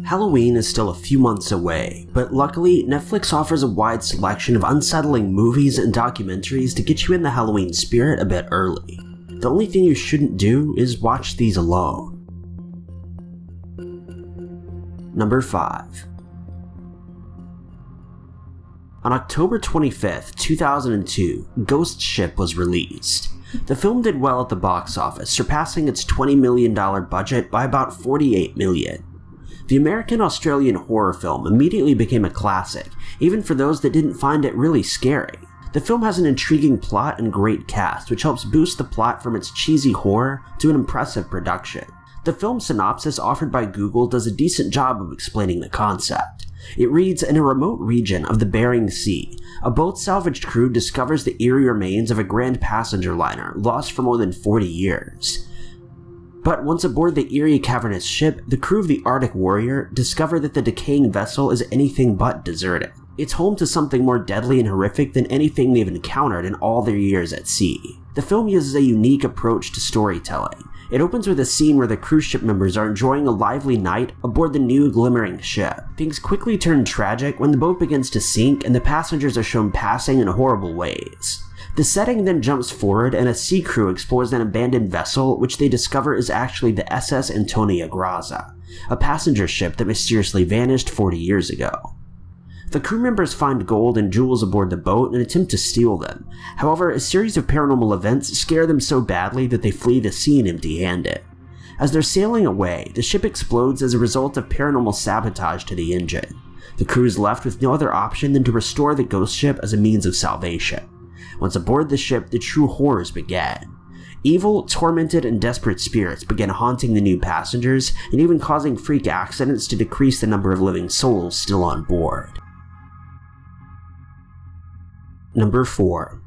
Halloween is still a few months away, but luckily, Netflix offers a wide selection of unsettling movies and documentaries to get you in the Halloween spirit a bit early. The only thing you shouldn't do is watch these alone. Number 5. On October 25th, 2002, Ghost Ship was released. The film did well at the box office, surpassing its $20 million budget by about $48 million. The American-Australian horror film immediately became a classic, even for those that didn't find it really scary. The film has an intriguing plot and great cast, which helps boost the plot from its cheesy horror to an impressive production. The film synopsis offered by Google does a decent job of explaining the concept. It reads, in a remote region of the Bering Sea, a boat salvage crew discovers the eerie remains of a grand passenger liner lost for more than 40 years. But once aboard the eerie cavernous ship, the crew of the Arctic Warrior discover that the decaying vessel is anything but deserted. It's home to something more deadly and horrific than anything they've encountered in all their years at sea. The film uses a unique approach to storytelling. It opens with a scene where the cruise ship members are enjoying a lively night aboard the new glimmering ship. Things quickly turn tragic when the boat begins to sink and the passengers are shown passing in horrible ways. The setting then jumps forward and a sea crew explores an abandoned vessel which they discover is actually the SS Antonia Graza, a passenger ship that mysteriously vanished 40 years ago. The crew members find gold and jewels aboard the boat and attempt to steal them. However, a series of paranormal events scare them so badly that they flee the scene empty-handed. As they're sailing away, the ship explodes as a result of paranormal sabotage to the engine. The crew is left with no other option than to restore the ghost ship as a means of salvation. Once aboard the ship, the true horrors began. Evil, tormented, and desperate spirits began haunting the new passengers and even causing freak accidents to decrease the number of living souls still on board. Number 4.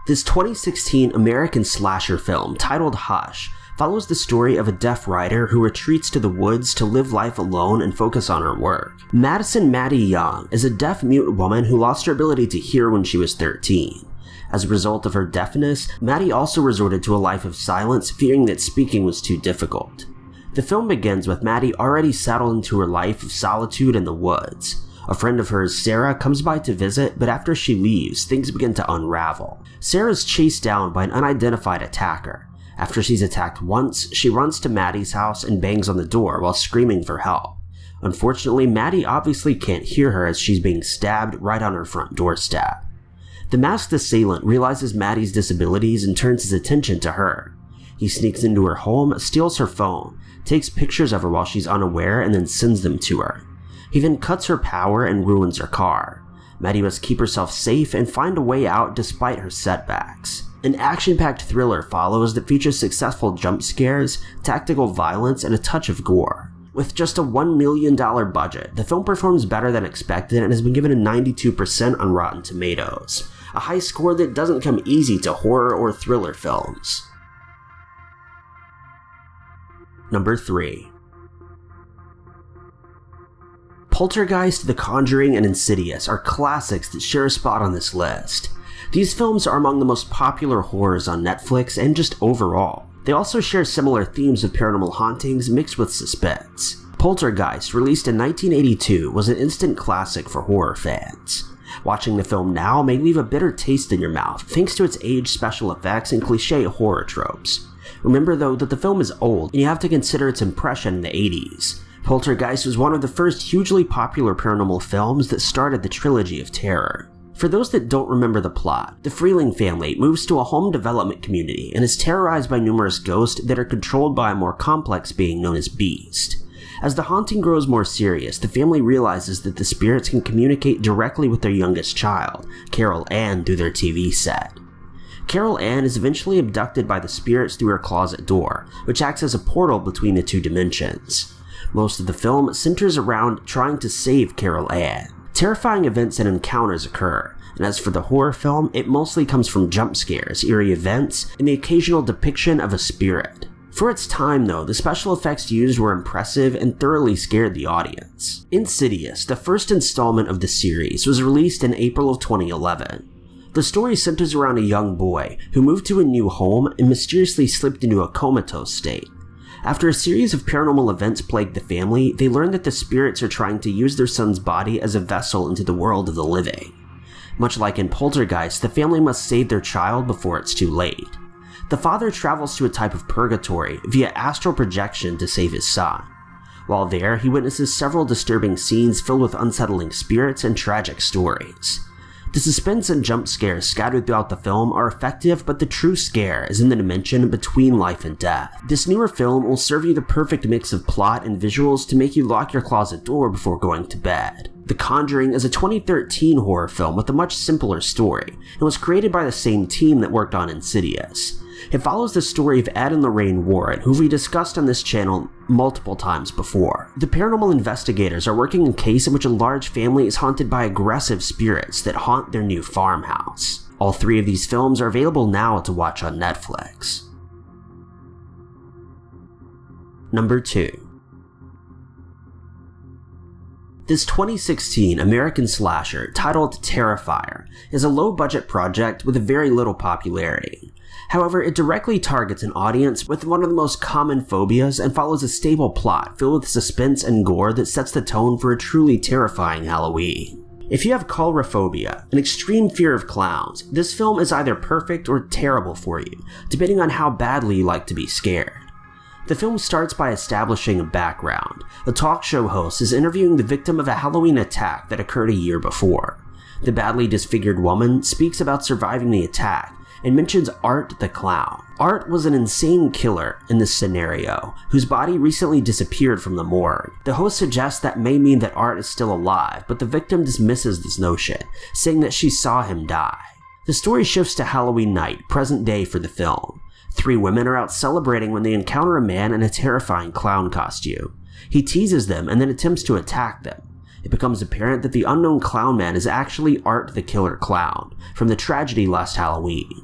This 2016 American slasher film, titled Hache, follows the story of a deaf writer who retreats to the woods to live life alone and focus on her work. Madison Maddie Young is a deaf-mute woman who lost her ability to hear when she was 13. As a result of her deafness, Maddie also resorted to a life of silence, fearing that speaking was too difficult. The film begins with Maddie already settled into her life of solitude in the woods. A friend of hers, Sarah, comes by to visit, but after she leaves, things begin to unravel. Sarah's chased down by an unidentified attacker. After she's attacked once, she runs to Maddie's house and bangs on the door while screaming for help. Unfortunately, Maddie obviously can't hear her as she's being stabbed right on her front doorstep. The masked assailant realizes Maddie's disabilities and turns his attention to her. He sneaks into her home, steals her phone, takes pictures of her while she's unaware, and then sends them to her. He then cuts her power and ruins her car. Maddie must keep herself safe and find a way out despite her setbacks. An action-packed thriller follows that features successful jump scares, tactical violence, and a touch of gore. With just a $1 million budget, the film performs better than expected and has been given a 92% on Rotten Tomatoes, a high score that doesn't come easy to horror or thriller films. Number 3. Poltergeist, The Conjuring, and Insidious are classics that share a spot on this list. These films are among the most popular horrors on Netflix and just overall. They also share similar themes of paranormal hauntings mixed with suspense. Poltergeist, released in 1982, was an instant classic for horror fans. Watching the film now may leave a bitter taste in your mouth thanks to its aged special effects and cliché horror tropes. Remember though that the film is old and you have to consider its impression in the 80s. Poltergeist was one of the first hugely popular paranormal films that started the trilogy of terror. For those that don't remember the plot, the Freeling family moves to a home development community and is terrorized by numerous ghosts that are controlled by a more complex being known as Beast. As the haunting grows more serious, the family realizes that the spirits can communicate directly with their youngest child, Carol Ann, through their TV set. Carol Ann is eventually abducted by the spirits through her closet door, which acts as a portal between the two dimensions. Most of the film centers around trying to save Carol Ann. Terrifying events and encounters occur, and as for the horror film, it mostly comes from jump scares, eerie events, and the occasional depiction of a spirit. For its time though, the special effects used were impressive and thoroughly scared the audience. Insidious, the first installment of the series, was released in April of 2011. The story centers around a young boy who moved to a new home and mysteriously slipped into a comatose state. After a series of paranormal events plague the family, they learn that the spirits are trying to use their son's body as a vessel into the world of the living. Much like in Poltergeist, the family must save their child before it's too late. The father travels to a type of purgatory via astral projection to save his son. While there, he witnesses several disturbing scenes filled with unsettling spirits and tragic stories. The suspense and jump scares scattered throughout the film are effective, but the true scare is in the dimension between life and death. This newer film will serve you the perfect mix of plot and visuals to make you lock your closet door before going to bed. The Conjuring is a 2013 horror film with a much simpler story, and was created by the same team that worked on Insidious. It follows the story of Ed and Lorraine Warren, who we discussed on this channel multiple times before. The paranormal investigators are working a case in which a large family is haunted by aggressive spirits that haunt their new farmhouse. All three of these films are available now to watch on Netflix. Number 2. This 2016 American slasher, titled Terrifier, is a low-budget project with very little popularity. However, it directly targets an audience with one of the most common phobias and follows a stable plot filled with suspense and gore that sets the tone for a truly terrifying Halloween. If you have coulrophobia, an extreme fear of clowns, this film is either perfect or terrible for you, depending on how badly you like to be scared. The film starts by establishing a background. A talk show host is interviewing the victim of a Halloween attack that occurred a year before. The badly disfigured woman speaks about surviving the attack and mentions Art the clown. Art was an insane killer in this scenario, whose body recently disappeared from the morgue. The host suggests that may mean that Art is still alive, but the victim dismisses this notion, saying that she saw him die. The story shifts to Halloween night, present day for the film. 3 women are out celebrating when they encounter a man in a terrifying clown costume. He teases them and then attempts to attack them. It becomes apparent that the unknown clown man is actually Art the killer clown, from the tragedy last Halloween.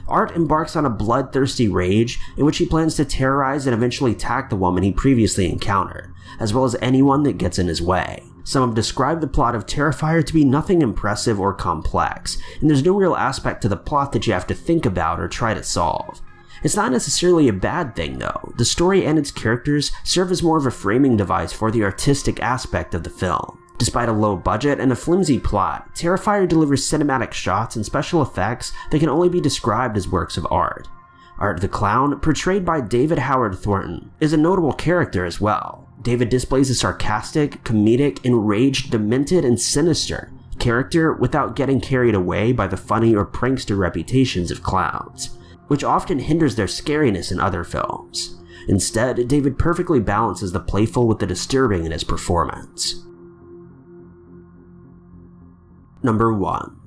Art embarks on a bloodthirsty rage in which he plans to terrorize and eventually attack the woman he previously encountered, as well as anyone that gets in his way. Some have described the plot of Terrifier to be nothing impressive or complex, and there's no real aspect to the plot that you have to think about or try to solve. It's not necessarily a bad thing though. The story and its characters serve as more of a framing device for the artistic aspect of the film. Despite a low budget and a flimsy plot, Terrifier delivers cinematic shots and special effects that can only be described as works of art. Art the Clown, portrayed by David Howard Thornton, is a notable character as well. David displays a sarcastic, comedic, enraged, demented, and sinister character without getting carried away by the funny or prankster reputations of clowns, which often hinders their scariness in other films. Instead, David perfectly balances the playful with the disturbing in his performance. Number 1.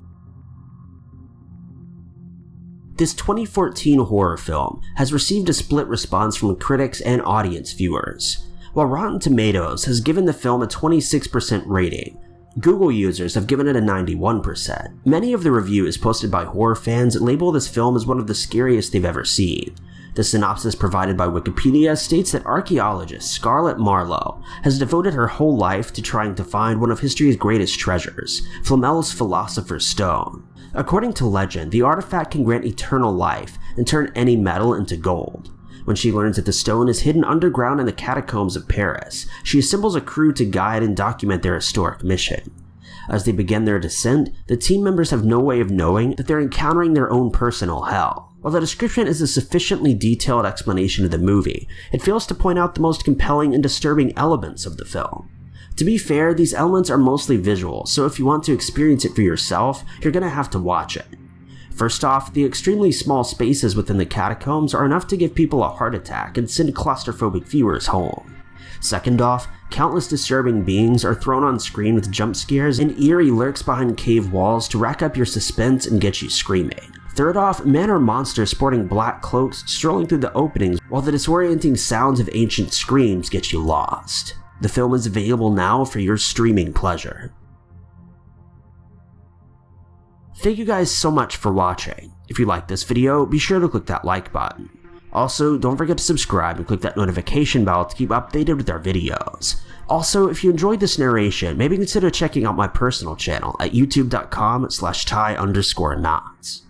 This 2014 horror film has received a split response from critics and audience viewers. While Rotten Tomatoes has given the film a 26% rating, Google users have given it a 91%. Many of the reviews posted by horror fans label this film as one of the scariest they've ever seen. The synopsis provided by Wikipedia states that archaeologist Scarlett Marlowe has devoted her whole life to trying to find one of history's greatest treasures, Flamel's Philosopher's Stone. According to legend, the artifact can grant eternal life and turn any metal into gold. When she learns that the stone is hidden underground in the catacombs of Paris, she assembles a crew to guide and document their historic mission. As they begin their descent, the team members have no way of knowing that they're encountering their own personal hell. While the description is a sufficiently detailed explanation of the movie, it fails to point out the most compelling and disturbing elements of the film. To be fair, these elements are mostly visual, so if you want to experience it for yourself, you're gonna have to watch it. First off, the extremely small spaces within the catacombs are enough to give people a heart attack and send claustrophobic viewers home. Second off, countless disturbing beings are thrown on screen with jump scares and eerie lurks behind cave walls to rack up your suspense and get you screaming. Third off, men or monsters sporting black cloaks strolling through the openings while the disorienting sounds of ancient screams get you lost. The film is available now for your streaming pleasure. Thank you guys so much for watching. If you liked this video, be sure to click that like button. Also, don't forget to subscribe and click that notification bell to keep updated with our videos. Also, if you enjoyed this narration, maybe consider checking out my personal channel at youtube.com/ty_knots.